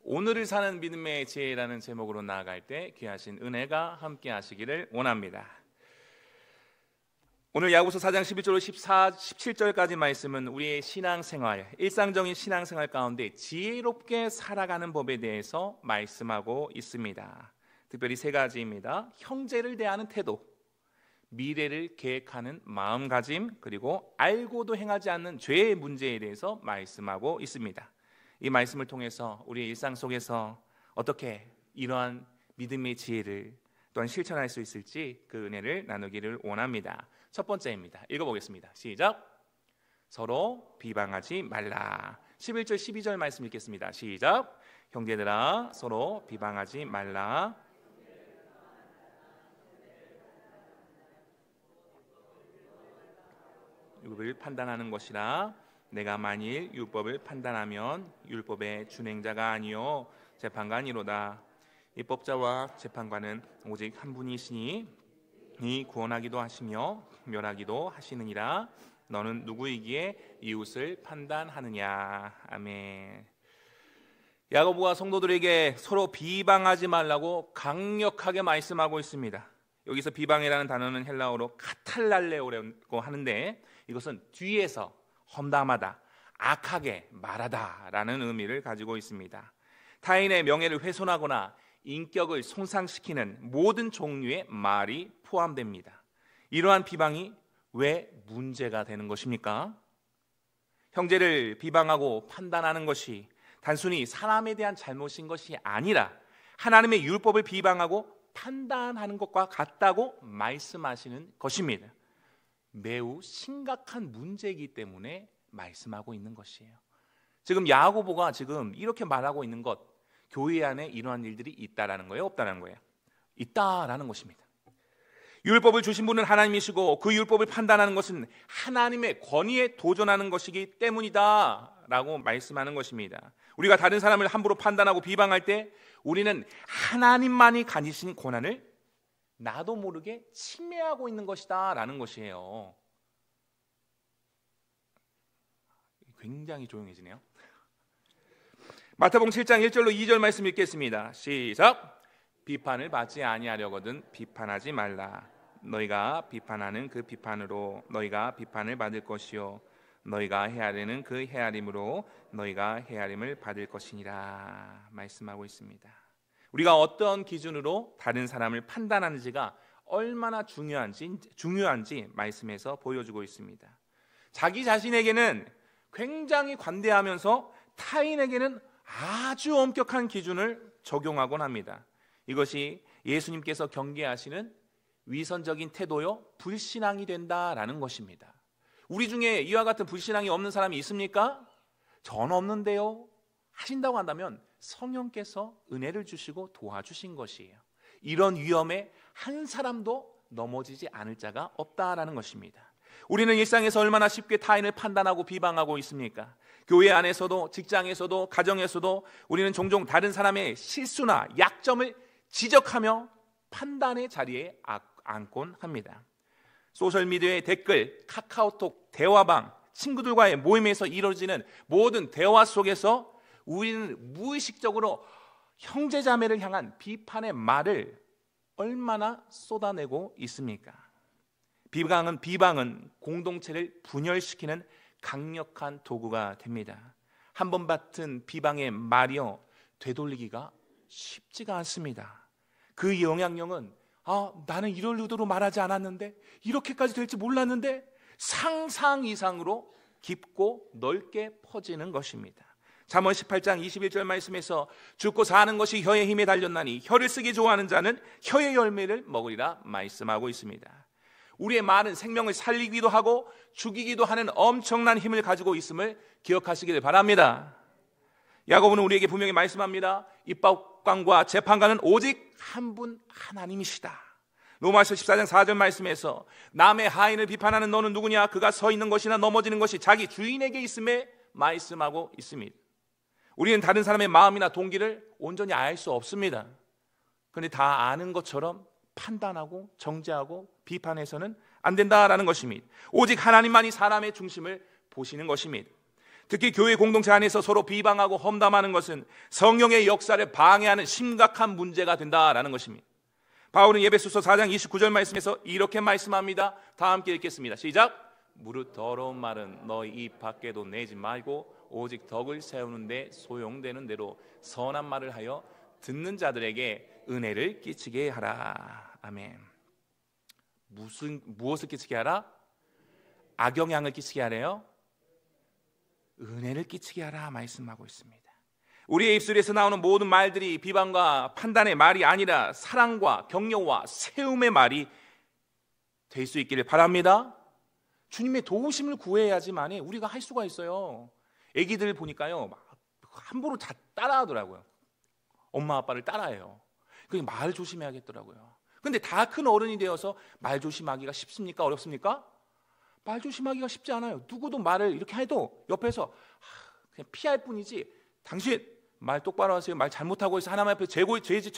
오늘을 사는 믿음의 지혜라는 제목으로 나아갈 때 귀하신 은혜가 함께 하시기를 원합니다. 오늘 야고보서 4장 11절로 17절까지 말씀은 우리의 신앙생활, 일상적인 신앙생활 가운데 지혜롭게 살아가는 법에 대해서 말씀하고 있습니다. 특별히 세 가지입니다. 형제를 대하는 태도, 미래를 계획하는 마음가짐, 그리고 알고도 행하지 않는 죄의 문제에 대해서 말씀하고 있습니다. 이 말씀을 통해서 우리의 일상 속에서 어떻게 이러한 믿음의 지혜를 또한 실천할 수 있을지 그 은혜를 나누기를 원합니다. 첫 번째입니다. 읽어보겠습니다. 시작. 서로 비방하지 말라. 11절 12절 말씀 읽겠습니다. 시작. 형제들아 서로 비방하지 말라. 율법을 판단하는 것이라. 내가 만일 율법을 판단하면 율법의 준행자가 아니요 재판관이로다. 입법자와 재판관은 오직 한 분이시니 이 구원하기도 하시며 멸하기도 하시느니라. 너는 누구이기에 이웃을 판단하느냐. 아멘. 야고보가 성도들에게 서로 비방하지 말라고 강력하게 말씀하고 있습니다. 여기서 비방이라는 단어는 헬라어로 카탈랄레오라고 하는데 이것은 뒤에서 험담하다, 악하게 말하다라는 의미를 가지고 있습니다. 타인의 명예를 훼손하거나 인격을 손상시키는 모든 종류의 말이 포함됩니다. 이러한 비방이 왜 문제가 되는 것입니까? 형제를 비방하고 판단하는 것이 단순히 사람에 대한 잘못인 것이 아니라 하나님의 율법을 비방하고 판단하는 것과 같다고 말씀하시는 것입니다. 매우 심각한 문제이기 때문에 말씀하고 있는 것이에요. 지금 야고보가 지금 이렇게 말하고 있는 것, 교회 안에 이러한 일들이 있다라는 거예요, 없다라는 거예요? 있다라는 것입니다. 율법을 주신 분은 하나님이시고 그 율법을 판단하는 것은 하나님의 권위에 도전하는 것이기 때문이다라고 말씀하는 것입니다. 우리가 다른 사람을 함부로 판단하고 비방할 때 우리는 하나님만이 가지신 권한을 나도 모르게 침해하고 있는 것이다 라는 것이에요. 굉장히 조용해지네요. 마태복음 7장 1절로 2절 말씀 읽겠습니다. 시작. 비판을 받지 아니하려거든 비판하지 말라. 너희가 비판하는 그 비판으로 너희가 비판을 받을 것이요 너희가 헤아리는 그 헤아림으로 너희가 헤아림을 받을 것이니라 말씀하고 있습니다. 우리가 어떤 기준으로 다른 사람을 판단하는지가 얼마나 중요한지 말씀에서 보여주고 있습니다. 자기 자신에게는 굉장히 관대하면서 타인에게는 아주 엄격한 기준을 적용하곤 합니다. 이것이 예수님께서 경계하시는 위선적인 태도요 불신앙이 된다라는 것입니다. 우리 중에 이와 같은 불신앙이 없는 사람이 있습니까? 전 없는데요. 하신다고 한다면 성령께서 은혜를 주시고 도와주신 것이에요. 이런 위험에 한 사람도 넘어지지 않을 자가 없다라는 것입니다. 우리는 일상에서 얼마나 쉽게 타인을 판단하고 비방하고 있습니까? 교회 안에서도 직장에서도 가정에서도 우리는 종종 다른 사람의 실수나 약점을 지적하며 판단의 자리에 앉곤 합니다. 소셜미디어의 댓글, 카카오톡, 대화방, 친구들과의 모임에서 이루어지는 모든 대화 속에서 우리는 무의식적으로 형제자매를 향한 비판의 말을 얼마나 쏟아내고 있습니까? 비방은 공동체를 분열시키는 강력한 도구가 됩니다. 한 번 받은 비방의 말이요 되돌리기가 쉽지가 않습니다. 그 영향력은 나는 이럴 의도로 말하지 않았는데 이렇게까지 될지 몰랐는데 상상 이상으로 깊고 넓게 퍼지는 것입니다. 잠언 18장 21절 말씀에서 죽고 사는 것이 혀의 힘에 달렸나니 혀를 쓰기 좋아하는 자는 혀의 열매를 먹으리라 말씀하고 있습니다. 우리의 말은 생명을 살리기도 하고 죽이기도 하는 엄청난 힘을 가지고 있음을 기억하시길 바랍니다. 야고보는 우리에게 분명히 말씀합니다. 입법관과 재판관은 오직 한 분 하나님이시다. 로마서 14장 4절 말씀에서 남의 하인을 비판하는 너는 누구냐? 그가 서 있는 것이나 넘어지는 것이 자기 주인에게 있음에 말씀하고 있습니다. 우리는 다른 사람의 마음이나 동기를 온전히 알 수 없습니다. 그런데 다 아는 것처럼 판단하고 정죄하고 비판해서는 안 된다라는 것입니다. 오직 하나님만이 사람의 중심을 보시는 것입니다. 특히 교회 공동체 안에서 서로 비방하고 험담하는 것은 성령의 역사를 방해하는 심각한 문제가 된다라는 것입니다. 바울은 에베소서 4장 29절 말씀에서 이렇게 말씀합니다. 다 함께 읽겠습니다. 시작. 무릇 더러운 말은 너희 입 밖에도 내지 말고 오직 덕을 세우는데 소용되는 대로 선한 말을 하여 듣는 자들에게 은혜를 끼치게 하라. 아멘. 무엇을 끼치게 하라? 악영향을 끼치게 하래요? 은혜를 끼치게 하라 말씀하고 있습니다. 우리의 입술에서 나오는 모든 말들이 비방과 판단의 말이 아니라 사랑과 격려와 세움의 말이 될 수 있기를 바랍니다. 주님의 도우심을 구해야지만 우리가 할 수가 있어요. 애기들 보니까요, 함부로 다 따라하더라고요. 엄마 아빠를 따라해요. 그게 말 조심해야겠더라고요. 근데 다 큰 어른이 되어서 말 조심하기가 쉽습니까? 어렵습니까? 말 조심하기가 쉽지 않아요. 누구도 말을 이렇게 해도 옆에서 그냥 피할 뿐이지, 당신 말 똑바로 하세요, 말 잘못하고 있어, 하나님 앞에 죄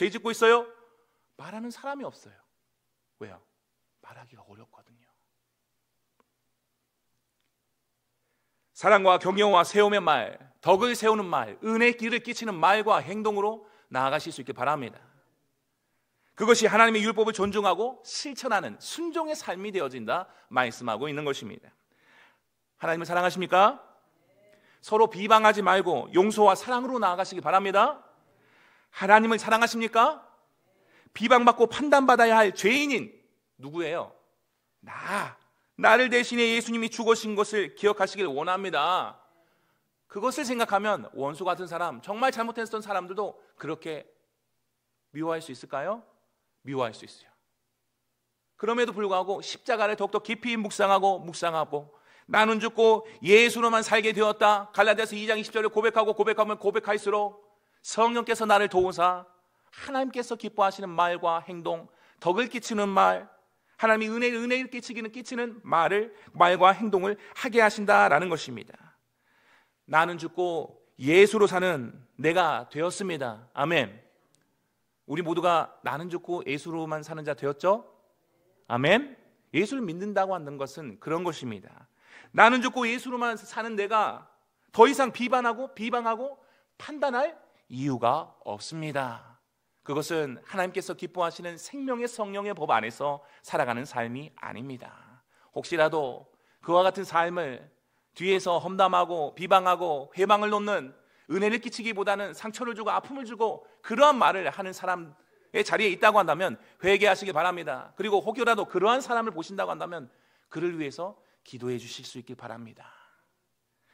짓고 있어요, 말하는 사람이 없어요. 왜요? 말하기가 어렵거든요. 사랑과 격려와 세움의 말, 덕을 세우는 말, 은혜의 길을 끼치는 말과 행동으로 나아가실 수 있길 바랍니다. 그것이 하나님의 율법을 존중하고 실천하는 순종의 삶이 되어진다 말씀하고 있는 것입니다. 하나님을 사랑하십니까? 서로 비방하지 말고 용서와 사랑으로 나아가시기 바랍니다. 하나님을 사랑하십니까? 비방받고 판단받아야 할 죄인인 누구예요? 나를 대신해 예수님이 죽으신 것을 기억하시길 원합니다. 그것을 생각하면 원수 같은 사람, 정말 잘못했던 사람들도 그렇게 미워할 수 있을까요? 미워할 수 있어요. 그럼에도 불구하고 십자가를 더욱더 깊이 묵상하고 나는 죽고 예수로만 살게 되었다, 갈라디아서 2장 20절을 고백하면 고백할수록 성령께서 나를 도우사 하나님께서 기뻐하시는 말과 행동, 덕을 끼치는 말, 하나님이 은혜를 끼치는 말과 행동을 하게 하신다라는 것입니다. 나는 죽고 예수로 사는 내가 되었습니다. 아멘. 우리 모두가 나는 죽고 예수로만 사는 자 되었죠? 아멘. 예수를 믿는다고 하는 것은 그런 것입니다. 나는 죽고 예수로만 사는 내가 더 이상 비방하고 판단할 이유가 없습니다. 그것은 하나님께서 기뻐하시는 생명의 성령의 법 안에서 살아가는 삶이 아닙니다. 혹시라도 그와 같은 삶을 뒤에서 험담하고 비방하고 회방을 놓는, 은혜를 끼치기보다는 상처를 주고 아픔을 주고 그러한 말을 하는 사람의 자리에 있다고 한다면 회개하시기 바랍니다. 그리고 혹여라도 그러한 사람을 보신다고 한다면 그를 위해서 기도해 주실 수 있길 바랍니다.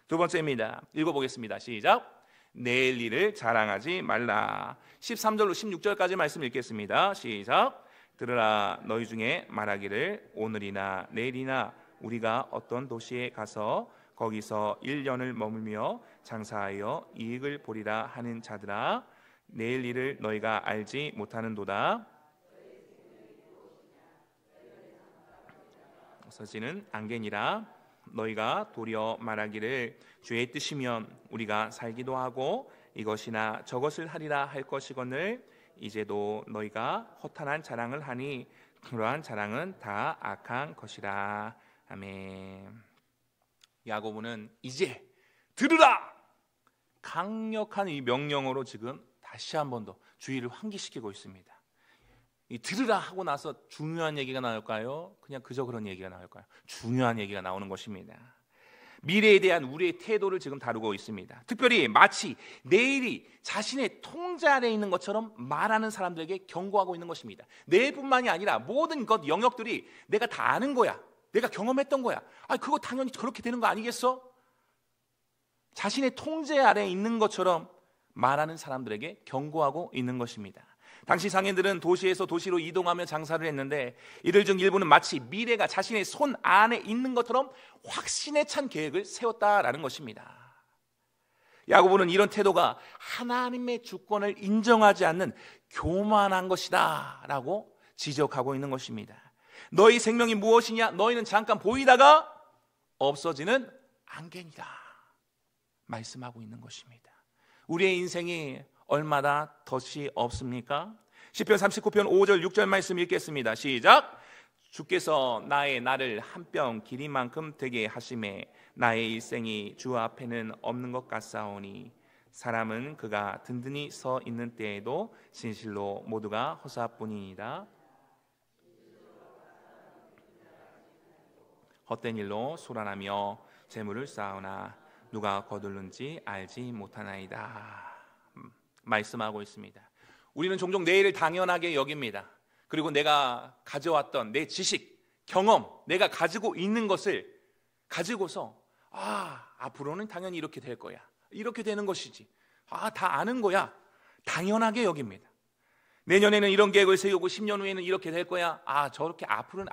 두 번째입니다. 읽어보겠습니다. 시작. 내일 일을 자랑하지 말라. 13절로 16절까지 말씀 읽겠습니다. 시작. 들으라. 너희 중에 말하기를 오늘이나 내일이나 우리가 어떤 도시에 가서 거기서 1년을 머물며 장사하여 이익을 보리라 하는 자들아, 내일 일을 너희가 알지 못하는도다. 없어지는 안개니라. 너희가 도리어 말하기를 주의 뜻이면 우리가 살기도 하고 이것이나 저것을 하리라 할 것이거늘 이제도 너희가 허탄한 자랑을 하니 그러한 자랑은 다 악한 것이라. 아멘. 야고보는 이제 들으라, 강력한 이 명령으로 지금 다시 한 번 더 주의를 환기시키고 있습니다. 이 들으라 하고 나서 중요한 얘기가 나올까요? 그냥 그저 그런 얘기가 나올까요? 중요한 얘기가 나오는 것입니다. 미래에 대한 우리의 태도를 지금 다루고 있습니다. 특별히 마치 내일이 자신의 통제 아래에 있는 것처럼 말하는 사람들에게 경고하고 있는 것입니다. 내일뿐만이 아니라 모든 것 영역들이 내가 다 아는 거야, 내가 경험했던 거야, 그거 당연히 그렇게 되는 거 아니겠어? 자신의 통제 아래에 있는 것처럼 말하는 사람들에게 경고하고 있는 것입니다. 당시 상인들은 도시에서 도시로 이동하며 장사를 했는데 이들 중 일부는 마치 미래가 자신의 손 안에 있는 것처럼 확신에 찬 계획을 세웠다라는 것입니다. 야고보는 이런 태도가 하나님의 주권을 인정하지 않는 교만한 것이다 라고 지적하고 있는 것입니다. 너희 생명이 무엇이냐? 너희는 잠깐 보이다가 없어지는 안개니라 말씀하고 있는 것입니다. 우리의 인생이 얼마나 덫이 없습니까? 시편 39편 5절 6절 말씀 읽겠습니다. 시작. 주께서 나의 날을 한 뼘 길이만큼 되게 하심에 나의 일생이 주 앞에는 없는 것 같사오니 사람은 그가 든든히 서 있는 때에도 진실로 모두가 허사뿐이니라. 헛된 일로 소란하며 재물을 쌓으나 누가 거둘는지 알지 못하나이다. 말씀하고 있습니다. 우리는 종종 내일을 당연하게 여깁니다. 그리고 내가 가져왔던 내 지식, 경험, 내가 가지고 있는 것을 가지고서 앞으로는 당연히 이렇게 될 거야, 이렇게 되는 것이지, 다 아는 거야, 당연하게 여깁니다. 내년에는 이런 계획을 세우고 10년 후에는 이렇게 될 거야, 저렇게 앞으로는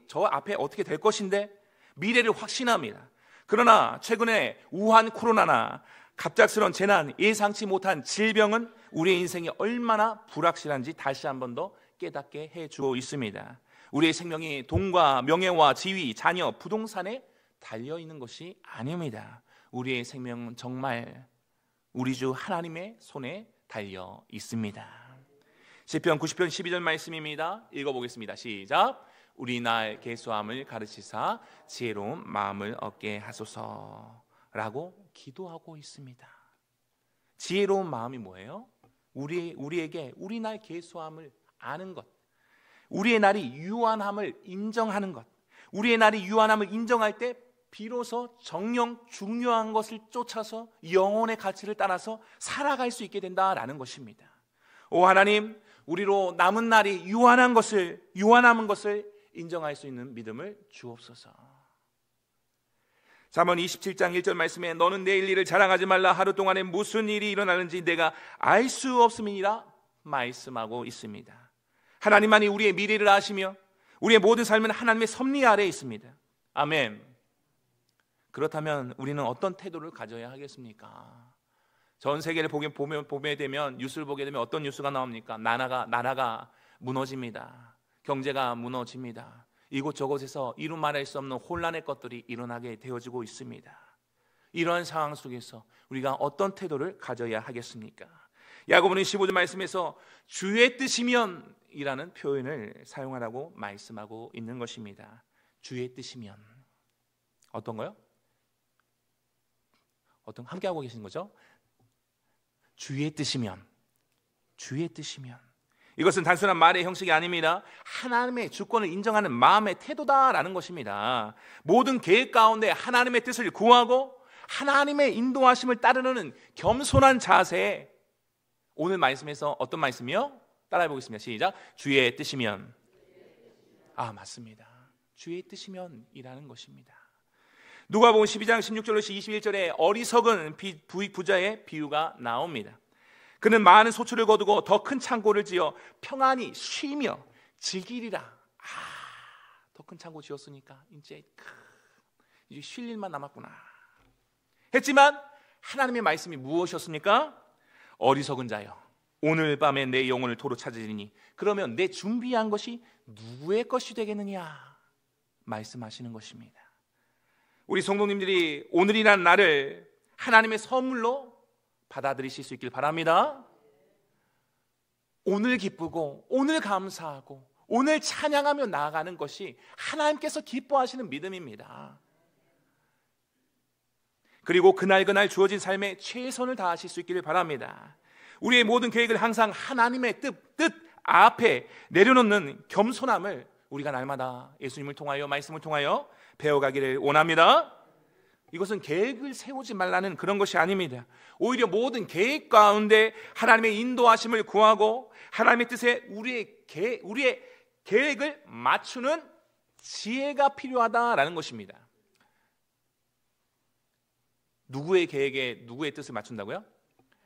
저 앞에 어떻게 될 것인데, 미래를 확신합니다. 그러나 최근에 우한 코로나나 갑작스러운 재난, 예상치 못한 질병은 우리의 인생이 얼마나 불확실한지 다시 한 번 더 깨닫게 해주고 있습니다. 우리의 생명이 돈과 명예와 지위, 자녀, 부동산에 달려있는 것이 아닙니다. 우리의 생명은 정말 우리 주 하나님의 손에 달려 있습니다. 시편 90편 12절 말씀입니다. 읽어보겠습니다. 시작. 우리 날 계수함을 가르치사 지혜로운 마음을 얻게 하소서라고 기도하고 있습니다. 지혜로운 마음이 뭐예요? 우리에게 우리 날 계수함을 아는 것, 우리의 날이 유한함을 인정하는 것, 우리의 날이 유한함을 인정할 때 비로소 정령 중요한 것을 쫓아서 영혼의 가치를 따라서 살아갈 수 있게 된다라는 것입니다. 오 하나님, 우리로 남은 날이 유한한 것을 인정할 수 있는 믿음을 주옵소서. 잠언 27장 1절 말씀에 너는 내일 일을 자랑하지 말라. 하루 동안에 무슨 일이 일어나는지 내가 알 수 없음이니라 말씀하고 있습니다. 하나님만이 우리의 미래를 아시며 우리의 모든 삶은 하나님의 섭리 아래에 있습니다. 아멘. 그렇다면 우리는 어떤 태도를 가져야 하겠습니까? 전 세계를 보게 되면, 뉴스를 보게 되면 어떤 뉴스가 나옵니까? 나라가 무너집니다. 경제가 무너집니다. 이곳저곳에서 이루 말할 수 없는 혼란의 것들이 일어나게 되어지고 있습니다. 이러한 상황 속에서 우리가 어떤 태도를 가져야 하겠습니까? 야고보는 15절 말씀에서 주의 뜻이면 이라는 표현을 사용하라고 말씀하고 있는 것입니다. 주의 뜻이면 어떤 거요? 함께 하고 계신 거죠? 주의 뜻이면, 주의 뜻이면, 이것은 단순한 말의 형식이 아닙니다. 하나님의 주권을 인정하는 마음의 태도다라는 것입니다. 모든 계획 가운데 하나님의 뜻을 구하고 하나님의 인도하심을 따르는 겸손한 자세. 오늘 말씀에서 어떤 말씀이요? 따라해 보겠습니다. 시작. 주의 뜻이면. 맞습니다. 주의 뜻이면 이라는 것입니다. 누가복음 12장 16절로 21절에 어리석은 부자의 비유가 나옵니다. 그는 많은 소출을 거두고 더 큰 창고를 지어 평안히 쉬며 즐기리라. 더 큰 창고 지었으니까 이제 쉴 일만 남았구나 했지만 하나님의 말씀이 무엇이었습니까? 어리석은 자여, 오늘 밤에 내 영혼을 도로 찾으리니 그러면 내 준비한 것이 누구의 것이 되겠느냐 말씀하시는 것입니다. 우리 성도님들이 오늘이라는 날을 하나님의 선물로 받아들이실 수 있길 바랍니다. 오늘 기쁘고 오늘 감사하고 오늘 찬양하며 나아가는 것이 하나님께서 기뻐하시는 믿음입니다. 그리고 그날 주어진 삶에 최선을 다하실 수 있기를 바랍니다. 우리의 모든 계획을 항상 하나님의 뜻 앞에 내려놓는 겸손함을 우리가 날마다 예수님을 통하여, 말씀을 통하여 배워가기를 원합니다. 이것은 계획을 세우지 말라는 그런 것이 아닙니다. 오히려 모든 계획 가운데 하나님의 인도하심을 구하고 하나님의 뜻에 우리의 계획을 맞추는 지혜가 필요하다라는 것입니다. 누구의 계획에 누구의 뜻을 맞춘다고요?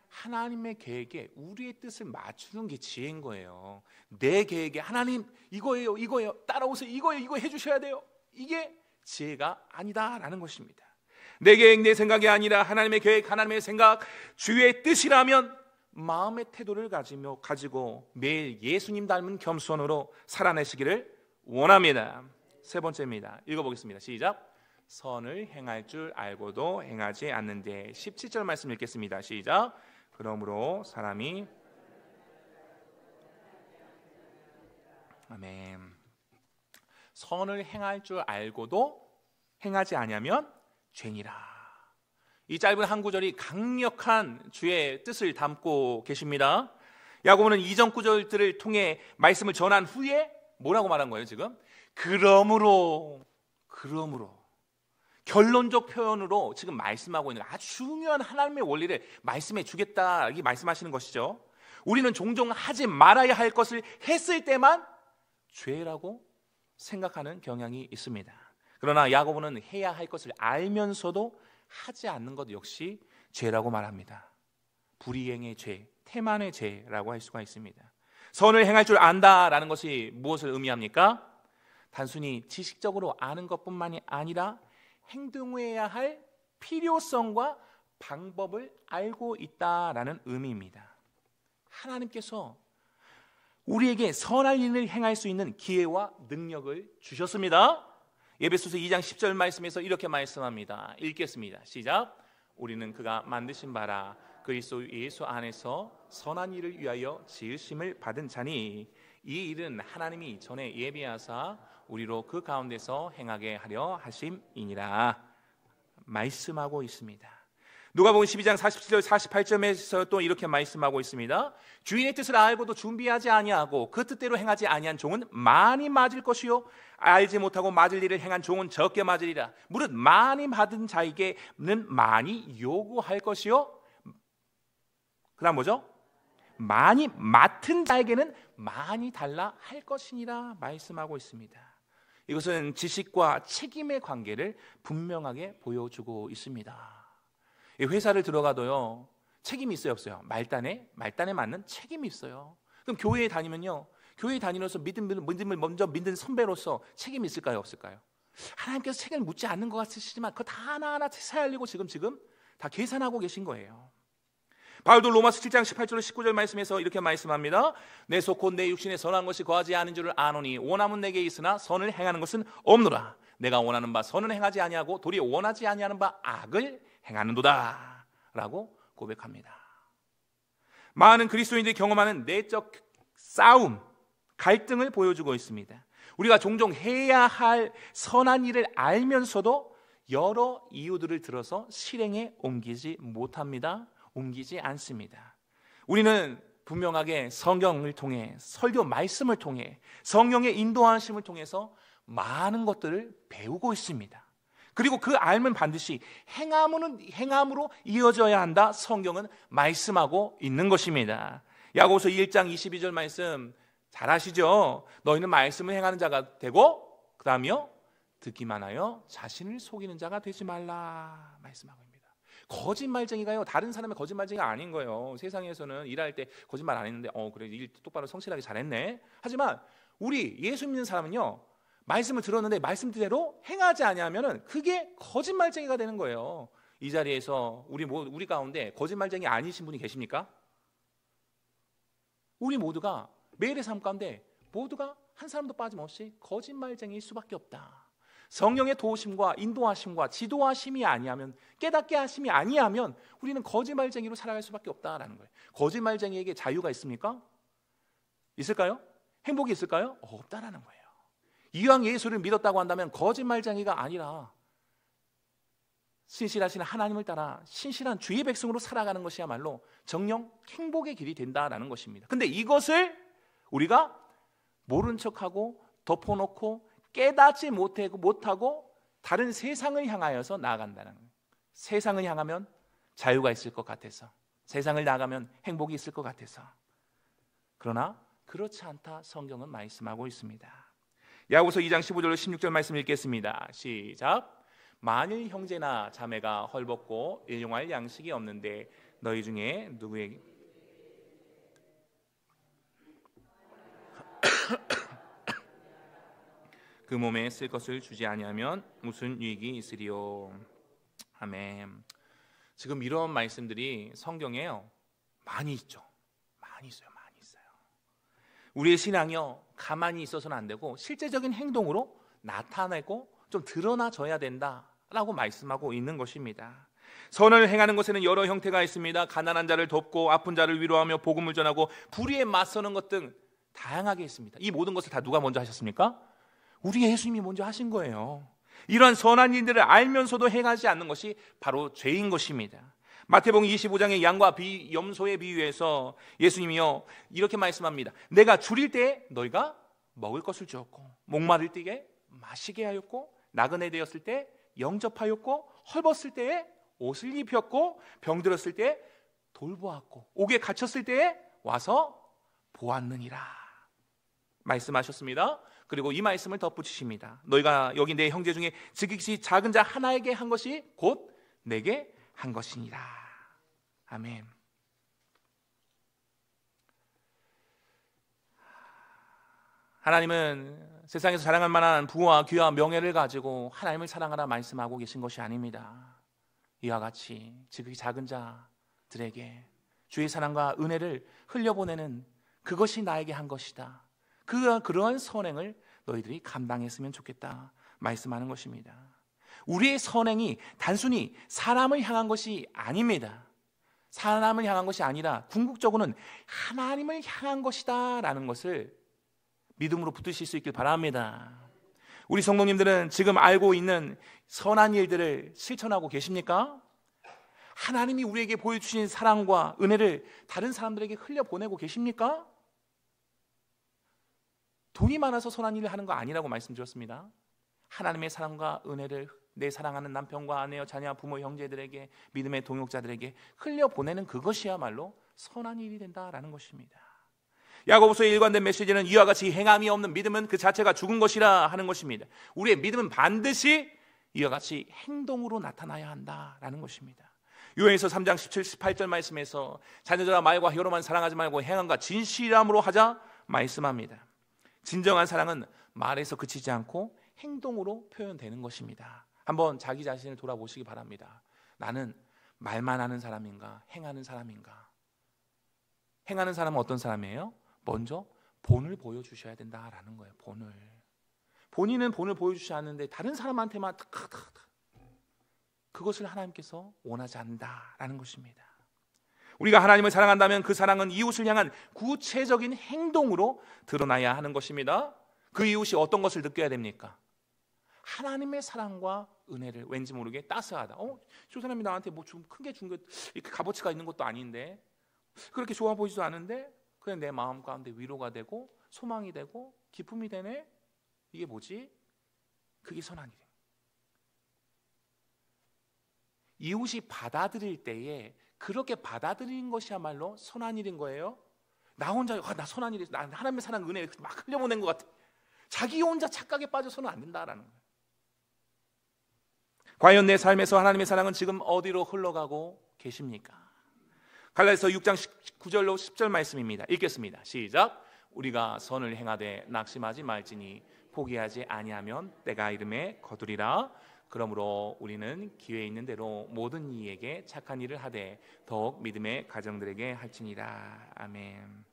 하나님의 계획에 우리의 뜻을 맞추는 게 지혜인 거예요. 내 계획에 하나님 이거예요, 따라오세요, 이거 해주셔야 돼요. 이게 지혜가 아니다라는 것입니다. 내 계획, 내 생각이 아니라 하나님의 계획, 하나님의 생각, 주의 뜻이라면 마음의 태도를 가지고 매일 예수님 닮은 겸손으로 살아내시기를 원합니다. 세 번째입니다. 읽어보겠습니다. 시작. 선을 행할 줄 알고도 행하지 않는데. 17절 말씀 읽겠습니다. 시작. 그러므로 사람이, 아멘. 선을 행할 줄 알고도 행하지 아니하면 죄니라. 이 짧은 한 구절이 강력한 주의 뜻을 담고 계십니다. 야고보는 이전 구절들을 통해 말씀을 전한 후에 뭐라고 말한 거예요 지금? 그러므로 결론적 표현으로 지금 말씀하고 있는 아주 중요한 하나님의 원리를 말씀해 주겠다 이렇게 말씀하시는 것이죠. 우리는 종종 하지 말아야 할 것을 했을 때만 죄라고 생각하는 경향이 있습니다. 그러나 야고보는 해야 할 것을 알면서도 하지 않는 것 역시 죄라고 말합니다. 불이행의 죄, 태만의 죄라고 할 수가 있습니다. 선을 행할 줄 안다라는 것이 무엇을 의미합니까? 단순히 지식적으로 아는 것뿐만이 아니라 행동해야 할 필요성과 방법을 알고 있다라는 의미입니다. 하나님께서 우리에게 선할 일을 행할 수 있는 기회와 능력을 주셨습니다. 에베소서 2장 10절 말씀에서 이렇게 말씀합니다. 읽겠습니다. 시작. 우리는 그가 만드신 바라 그리스도 예수 안에서 선한 일을 위하여 지으심을 받은 자니 이 일은 하나님이 전에 예비하사 우리로 그 가운데서 행하게 하려 하심이니라 말씀하고 있습니다. 누가복음 12장 47절 48절에서 또 이렇게 말씀하고 있습니다. 주인의 뜻을 알고도 준비하지 아니하고 그 뜻대로 행하지 아니한 종은 많이 맞을 것이요 알지 못하고 맞을 일을 행한 종은 적게 맞으리라. 무릇 많이 받은 자에게는 많이 요구할 것이요 그 다음 뭐죠? 많이 맡은 자에게는 많이 달라 할 것이니라 말씀하고 있습니다. 이것은 지식과 책임의 관계를 분명하게 보여주고 있습니다. 회사를 들어가도요 책임이 있어요 없어요? 말단에 맞는 책임이 있어요. 그럼 교회에 다니면요 교회에 다니면서 믿음을 먼저 믿는 선배로서 책임이 있을까요 없을까요? 하나님께서 책임을 묻지 않는 것 같으시지만 그거 다 하나하나 살리고 지금 다 계산하고 계신 거예요. 바울도 로마서 7장 18절 19절 말씀에서 이렇게 말씀합니다. 내 속 곧 내 육신에 선한 것이 거하지 않은 줄을 아노니 원함은 내게 있으나 선을 행하는 것은 없노라. 내가 원하는 바 선을 행하지 아니하고 도리어 원하지 아니하는 바 악을 행하는도다 라고 고백합니다. 많은 그리스도인들이 경험하는 내적 싸움, 갈등을 보여주고 있습니다. 우리가 종종 해야 할 선한 일을 알면서도 여러 이유들을 들어서 실행에 옮기지 못합니다. 옮기지 않습니다. 우리는 분명하게 성경을 통해 설교 말씀을 통해 성령의 인도하심을 통해서 많은 것들을 배우고 있습니다. 그리고 그 알면 반드시 행함으로 이어져야 한다. 성경은 말씀하고 있는 것입니다. 야고보서 1장 22절 말씀 잘 아시죠? 너희는 말씀을 행하는 자가 되고 그 다음이요 듣기만 하여 자신을 속이는 자가 되지 말라 말씀하고 있습니다. 거짓말쟁이가요 다른 사람의 거짓말쟁이가 아닌 거예요. 세상에서는 일할 때 거짓말 안 했는데 그래 일 똑바로 성실하게 잘했네. 하지만 우리 예수 믿는 사람은요 말씀을 들었는데 말씀대로 행하지 아니하면은 그게 거짓말쟁이가 되는 거예요. 이 자리에서 우리 가운데 거짓말쟁이 아니신 분이 계십니까? 우리 모두가 매일의 삶 가운데 모두가 한 사람도 빠짐없이 거짓말쟁이일 수밖에 없다. 성령의 도우심과 인도하심과 지도하심이 아니하면 깨닫게 하심이 아니하면 우리는 거짓말쟁이로 살아갈 수밖에 없다라는 거예요. 거짓말쟁이에게 자유가 있습니까? 있을까요? 행복이 있을까요? 없다라는 거예요. 이왕 예수를 믿었다고 한다면 거짓말쟁이가 아니라 신실하신 하나님을 따라 신실한 주의 백성으로 살아가는 것이야말로 정령 행복의 길이 된다라는 것입니다. 근데 이것을 우리가 모른 척하고 덮어놓고 깨닫지 못하고 다른 세상을 향하여서 나아간다는 거예요. 세상을 향하면 자유가 있을 것 같아서, 세상을 나가면 행복이 있을 것 같아서. 그러나 그렇지 않다 성경은 말씀하고 있습니다. 야고보서 2장 15절로 16절 말씀 읽겠습니다. 시작. 만일 형제나 자매가 헐벗고 일용할 양식이 없는데 너희 중에 누구에게 그 몸에 쓸 것을 주지 아니하면 무슨 유익이 있으리요. 아멘. 지금 이런 말씀들이 성경에요 많이 있죠. 많이 있어요. 우리의 신앙이요 가만히 있어서는 안 되고 실제적인 행동으로 나타내고 좀 드러나져야 된다라고 말씀하고 있는 것입니다. 선을 행하는 것에는 여러 형태가 있습니다. 가난한 자를 돕고 아픈 자를 위로하며 복음을 전하고 불의에 맞서는 것 등 다양하게 있습니다. 이 모든 것을 다 누가 먼저 하셨습니까? 우리 예수님이 먼저 하신 거예요. 이러한 선한 일들을 알면서도 행하지 않는 것이 바로 죄인 것입니다. 마태복음 25장의 양과 염소의 비유에서 예수님이요 이렇게 말씀합니다. 내가 줄일 때에 너희가 먹을 것을 주었고, 목마를 때에 마시게 하였고, 나그네 되었을 때 영접하였고, 헐벗을 때에 옷을 입혔고, 병들었을 때에 돌보았고, 옥에 갇혔을 때에 와서 보았느니라 말씀하셨습니다. 그리고 이 말씀을 덧붙이십니다. 너희가 여기 내 형제 중에 지극히 작은 자 하나에게 한 것이 곧 내게 한 것이니라. 아멘. 하나님은 세상에서 자랑할 만한 부와 귀와 명예를 가지고 하나님을 사랑하라 말씀하고 계신 것이 아닙니다. 이와 같이 지극히 작은 자들에게 주의 사랑과 은혜를 흘려보내는 그것이 나에게 한 것이다. 그러한 선행을 너희들이 감당했으면 좋겠다 말씀하는 것입니다. 우리의 선행이 단순히 사람을 향한 것이 아닙니다. 사람을 향한 것이 아니라 궁극적으로는 하나님을 향한 것이다 라는 것을 믿음으로 붙드실 수 있길 바랍니다. 우리 성도님들은 지금 알고 있는 선한 일들을 실천하고 계십니까? 하나님이 우리에게 보여주신 사랑과 은혜를 다른 사람들에게 흘려보내고 계십니까? 돈이 많아서 선한 일을 하는 거 아니라고 말씀드렸습니다. 하나님의 사랑과 은혜를 내 사랑하는 남편과 아내와 자녀와 부모 형제들에게, 믿음의 동역자들에게 흘려보내는 그것이야말로 선한 일이 된다라는 것입니다. 야고보서의 일관된 메시지는 이와 같이 행함이 없는 믿음은 그 자체가 죽은 것이라 하는 것입니다. 우리의 믿음은 반드시 이와 같이 행동으로 나타나야 한다라는 것입니다. 요한일서 3장 17, 18절 말씀에서 자녀들아 말과 혀로만 사랑하지 말고 행함과 진실함으로 하자 말씀합니다. 진정한 사랑은 말에서 그치지 않고 행동으로 표현되는 것입니다. 한번 자기 자신을 돌아보시기 바랍니다. 나는 말만 하는 사람인가, 행하는 사람인가? 행하는 사람은 어떤 사람이에요? 먼저 본을 보여주셔야 된다라는 거예요. 본인은 본을 보여주지 않는데 다른 사람한테만 그것을 하나님께서 원하지 않는다라는 것입니다. 우리가 하나님을 사랑한다면 그 사랑은 이웃을 향한 구체적인 행동으로 드러나야 하는 것입니다. 그 이웃이 어떤 것을 느껴야 됩니까? 하나님의 사랑과 은혜를 왠지 모르게 따스하다. 저 사람이 나한테 뭐 좀 큰 게 준 것, 이렇게 값어치가 있는 것도 아닌데, 그렇게 좋아 보이지도 않은데 그냥 내 마음 가운데 위로가 되고 소망이 되고 기쁨이 되네. 이게 뭐지? 그게 선한 일이에요. 이웃이 받아들일 때에 그렇게 받아들이는 것이야말로 선한 일인 거예요. 나 혼자 나 선한 일이, 나 하나님의 사랑 은혜 막 흘려보낸 것 같아. 자기 혼자 착각에 빠져서는 안 된다라는 거예요. 과연 내 삶에서 하나님의 사랑은 지금 어디로 흘러가고 계십니까? 갈라디아서 6장 9절로 10절 말씀입니다. 읽겠습니다. 시작. 우리가 선을 행하되 낙심하지 말지니 포기하지 아니하면 때가 이름에 거두리라. 그러므로 우리는 기회 있는 대로 모든 이에게 착한 일을 하되 더욱 믿음의 가정들에게 할지니라. 아멘.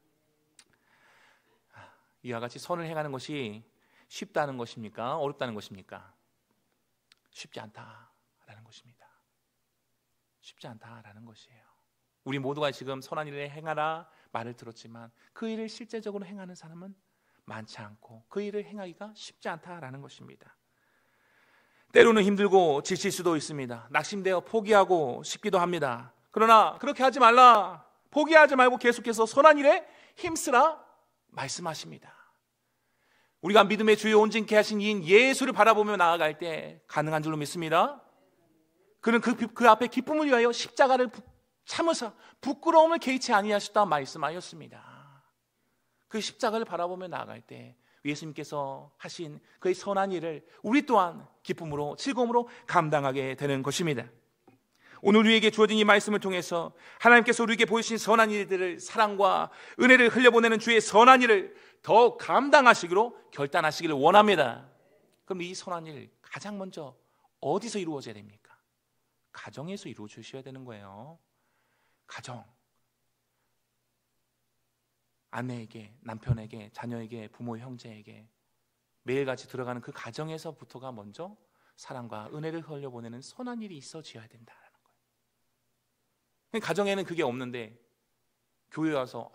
이와 같이 선을 행하는 것이 쉽다는 것입니까? 어렵다는 것입니까? 쉽지 않다라는 것입니다. 쉽지 않다라는 것이에요. 우리 모두가 지금 선한 일을 행하라 말을 들었지만 그 일을 실제적으로 행하는 사람은 많지 않고 그 일을 행하기가 쉽지 않다라는 것입니다. 때로는 힘들고 지칠 수도 있습니다. 낙심되어 포기하고 싶기도 합니다. 그러나 그렇게 하지 말라, 포기하지 말고 계속해서 선한 일에 힘쓰라 말씀하십니다. 우리가 믿음의 주요 온전케 하신 이인 예수를 바라보며 나아갈 때 가능한 줄로 믿습니다. 그는 그 앞에 기쁨을 위하여 십자가를 참으사 부끄러움을 개의치 아니하셨다 말씀하였습니다. 그 십자가를 바라보며 나아갈 때 예수님께서 하신 그의 선한 일을 우리 또한 기쁨으로 즐거움으로 감당하게 되는 것입니다. 오늘 우리에게 주어진 이 말씀을 통해서 하나님께서 우리에게 보여주신 선한 일들을, 사랑과 은혜를 흘려보내는 주의 선한 일을 더 감당하시기로 결단하시기를 원합니다. 그럼 이 선한 일 가장 먼저 어디서 이루어져야 됩니까? 가정에서 이루어 주셔야 되는 거예요. 가정. 아내에게, 남편에게, 자녀에게, 부모, 형제에게 매일같이 들어가는 그 가정에서부터가 먼저 사랑과 은혜를 흘려보내는 선한 일이 있어져야 된다는 거예요. 가정에는 그게 없는데 교회 와서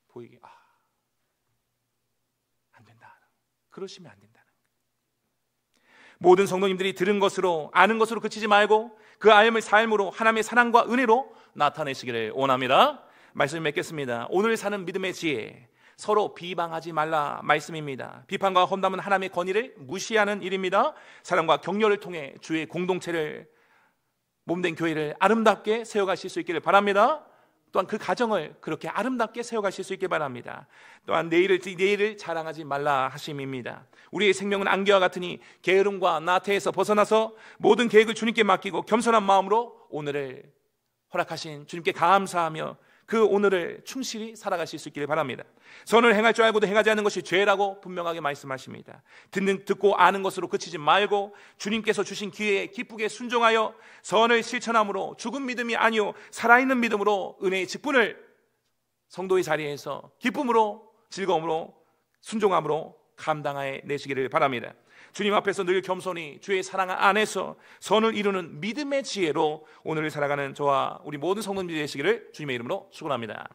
보이게 안 된다. 그러시면 안 된다는 거예요. 모든 성도님들이 들은 것으로 아는 것으로 그치지 말고 그 알을 삶으로 하나님의 사랑과 은혜로 나타내시기를 원합니다. 말씀 맺겠습니다. 오늘 사는 믿음의 지혜, 서로 비방하지 말라 말씀입니다. 비판과 험담은 하나님의 권위를 무시하는 일입니다. 사랑과 격려를 통해 주의 공동체를, 몸된 교회를 아름답게 세워가실 수 있기를 바랍니다. 또한 그 가정을 그렇게 아름답게 세워가실 수 있길 바랍니다. 또한 내일을 자랑하지 말라 하심입니다. 우리의 생명은 안개와 같으니 게으름과 나태에서 벗어나서 모든 계획을 주님께 맡기고 겸손한 마음으로 오늘을 허락하신 주님께 감사하며 그 오늘을 충실히 살아가실 수 있기를 바랍니다. 선을 행할 줄 알고도 행하지 않는 것이 죄라고 분명하게 말씀하십니다. 듣고 아는 것으로 그치지 말고 주님께서 주신 기회에 기쁘게 순종하여 선을 실천함으로 죽은 믿음이 아니요 살아있는 믿음으로 은혜의 직분을 성도의 자리에서 기쁨으로 즐거움으로 순종함으로 감당하여 내시기를 바랍니다. 주님 앞에서 늘 겸손히 주의 사랑 안에서 선을 이루는 믿음의 지혜로 오늘을 살아가는 저와 우리 모든 성도님들이 되시기를 주님의 이름으로 축원합니다.